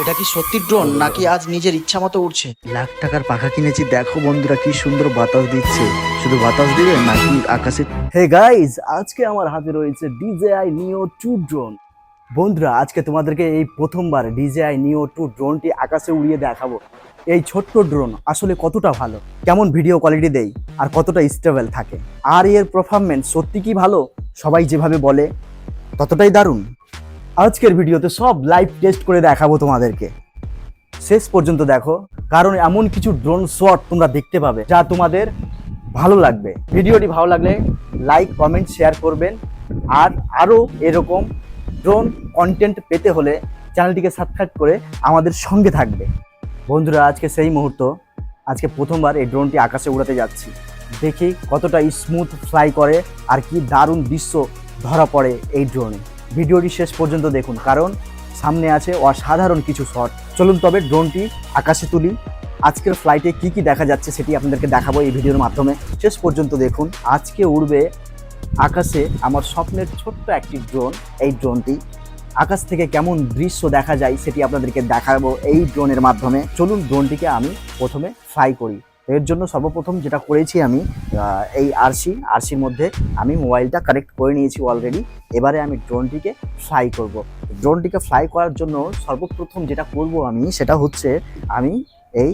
এটা কি সত্যি ড্রোন নাকি আজ নিজের ইচ্ছা মতো উড়ছে? লাখ টাকার পাখা কিনেছি, দেখো বন্ধুরা কি সুন্দর বাতাস দিচ্ছে। শুধু বাতাস দিবে নাকি আকাশে? হে গাইস, আজকে আমার হাতে রয়েছে DJI Neo 2 ড্রোন। বন্ধুরা, আজকে তোমাদেরকে এই প্রথমবার DJI Neo 2 ড্রোনটি আকাশে উড়িয়ে দেখাবো। এই ছোট্ট ড্রোন আসলে কতটা ভালো, কেমন ভিডিও কোয়ালিটি দেয় আর কতটা স্টেবল থাকে, আর এর পারফরম্যান্স সত্যি কি ভালো সবাই যেভাবে বলে ততটাই দারুণ। আজকের ভিডিওতে সব লাইভ টেস্ট করে দেখাবো তোমাদেরকে, শেষ পর্যন্ত দেখো, কারণ এমন কিছু ড্রোন শট তোমরা দেখতে পাবে যা তোমাদের ভালো লাগবে। ভিডিওটি ভালো লাগলে লাইক কমেন্ট শেয়ার করবেন, আর আরও এরকম ড্রোন কন্টেন্ট পেতে হলে চ্যানেলটিকে সাবস্ক্রাইব করে আমাদের সঙ্গে থাকবে। বন্ধুরা, আজকে সেই মুহূর্ত, আজকে প্রথমবার এই ড্রোনটি আকাশে উড়াতে যাচ্ছি। দেখি কতটা স্মুথ ফ্লাই করে আর কি দারুণ দৃশ্য ধরা পড়ে এই ড্রোনে। ভিডিওটি শেষ পর্যন্ত দেখুন, কারণ সামনে আছে অসাধারণ কিছু শট। চলুন তবে ড্রোনটি আকাশে তুলি। আজকের ফ্লাইটে কি কি দেখা যাচ্ছে সেটি আপনাদেরকে দেখাবো এই ভিডিওর মাধ্যমে। শেষ পর্যন্ত দেখুন। আজকে উড়বে আকাশে আমার স্বপ্নের ছোট্ট একটি ড্রোন। এই ড্রোনটি আকাশ থেকে কেমন দৃশ্য দেখা যায় সেটি আপনাদেরকে দেখাবো এই ড্রোনের মাধ্যমে। চলুন ড্রোনটিকে আমি প্রথমে ফ্লাই করি। এর জন্য সর্বপ্রথম যেটা করেছি আমি, এই আরসির মধ্যে আমি মোবাইলটা কানেক্ট করে নিয়েছি অলরেডি। এবারে আমি ড্রোনটিকে ফ্লাই করব। ড্রোনটিকে ফ্লাই করার জন্য সর্বপ্রথম যেটা করব আমি, সেটা হচ্ছে আমি এই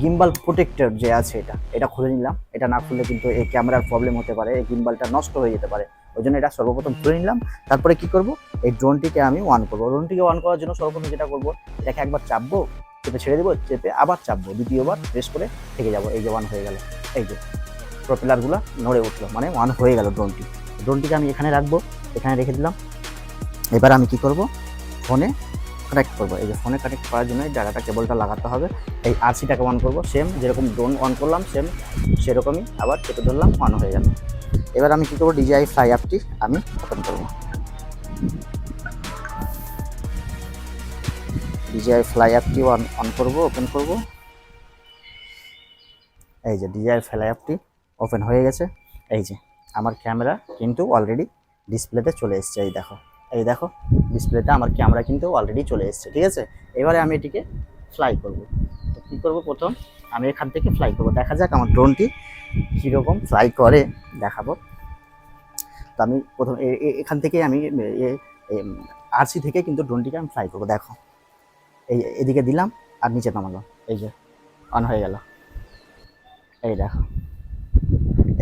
গিম্বাল প্রোটেক্টর যে আছে এটা খুলে নিলাম। এটা না খুললে কিন্তু এই ক্যামেরার প্রবলেম হতে পারে, এই গিম্বালটা নষ্ট হয়ে যেতে পারে। ওই জন্য এটা সর্বপ্রথম খুলে নিলাম। তারপরে কি করব, এই ড্রোনটিকে আমি অন করব। ড্রোনটিকে অন করার জন্য সর্বপ্রথম যেটা করব, এটাকে একবার চাপবো, চেপে ছেড়ে দেবো, চেপে আবার চাপবো, দ্বিতীয়বার প্রেস করে থেকে যাব। এই যে অন হয়ে গেল, এই যে প্রপেলারগুলো নড়ে উঠলো, মানে অন হয়ে গেল ড্রোনটি। ড্রোনটিকে আমি এখানে রাখবো, এখানে রেখে দিলাম। এবার আমি কি করব, ফোনে কানেক্ট করবো। এই যে ফোনে কানেক্ট করার জন্য এই ডাটা কেবলটা লাগাতে হবে। এই আরসিটাকে অন করবো, সেম যেরকম ড্রোন অন করলাম সেম সেরকমই আবার চেপে ধরলাম, অন হয়ে গেল। এবার আমি কি করবো, DJI ফ্লাই অ্যাপটি আমি ওপেন করবো। DJI ফ্লাই অ্যাপটি অন করবো, ওপেন করবো। এই যে DJI ফ্লাই অ্যাপটি ওপেন হয়ে গেছে। এই যে আমার ক্যামেরা কিন্তু অলরেডি ডিসপ্লেতে চলে এসছে। এই দেখো ডিসপ্লেতে আমার ক্যামেরা কিন্তু অলরেডি চলে এসছে। ঠিক আছে, এবারে আমি এটিকে ফ্লাই করব। তো কী করবো, প্রথম আমি এখান থেকে ফ্লাই করব, দেখা যাক আমার ড্রোনটি কীরকম ফ্লাই করে দেখাবো। তো আমি প্রথম এখান থেকে আমি আরসি থেকে কিন্তু ড্রোনটিকে আমি ফ্লাই করবো। দেখো এদিকে দিলাম আর নিচে নামালাম, এই যে অন হয়ে গেল। এই দেখো,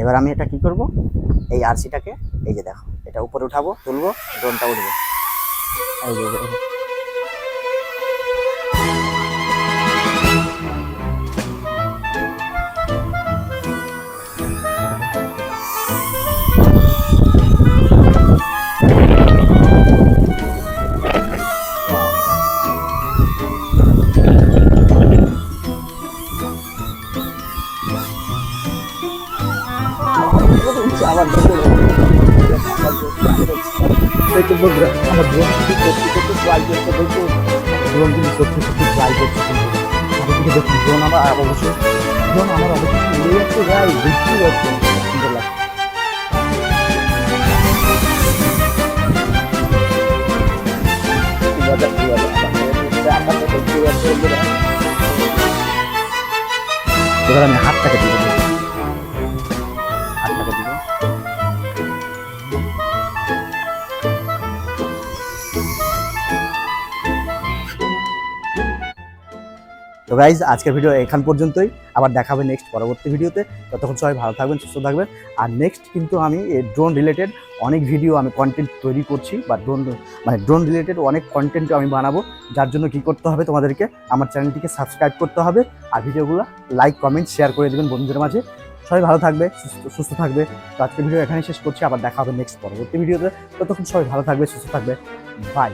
এবার আমি এটা কি করব, এই আরসিটাকে এই যে দেখো এটা উপরে উঠাবো, তুলবো, ড্রোনটা উঠবে। এই যে আবার বন্ধুরা, আমার ড্রোন সত্যি ট্রাই করতে বলতো, ড্রোন কিন্তু সত্যি ট্রাই করছে। কিন্তু দেখুন ড্রোন আমার অবশ্যই উড়ে যাচ্ছে, যাই দেখতে যাচ্ছে, সুন্দর লাগছে। এবার আমি হাতটাকে দিব, হাতটাকে দিব। তো গাইজ, আজকের ভিডিও এখান পর্যন্তই। আবার দেখা হবে নেক্সট পরবর্তী ভিডিওতে। ততক্ষণ সবাই ভালো থাকবেন, সুস্থ থাকবেন। আর নেক্সট কিন্তু আমি ড্রোন রিলেটেড অনেক ভিডিও আমি কন্টেন্ট তৈরি করছি, বা ড্রোন রিলেটেড অনেক কন্টেন্ট আমি বানাবো। যার জন্য কি করতে হবে, তোমাদেরকে আমার চ্যানেলটিকে সাবস্ক্রাইব করতে হবে, আর ভিডিওগুলো লাইক কমেন্ট শেয়ার করে দেবেন বন্ধুদের মাঝে। সবাই ভালো থাকবে, সুস্থ থাকবে। তো আজকের ভিডিও এখানেই শেষ করছি। আবার দেখা হবে নেক্সট পরবর্তী ভিডিওতে। ততক্ষণ সবাই ভালো থাকবে, সুস্থ থাকবে। বাই।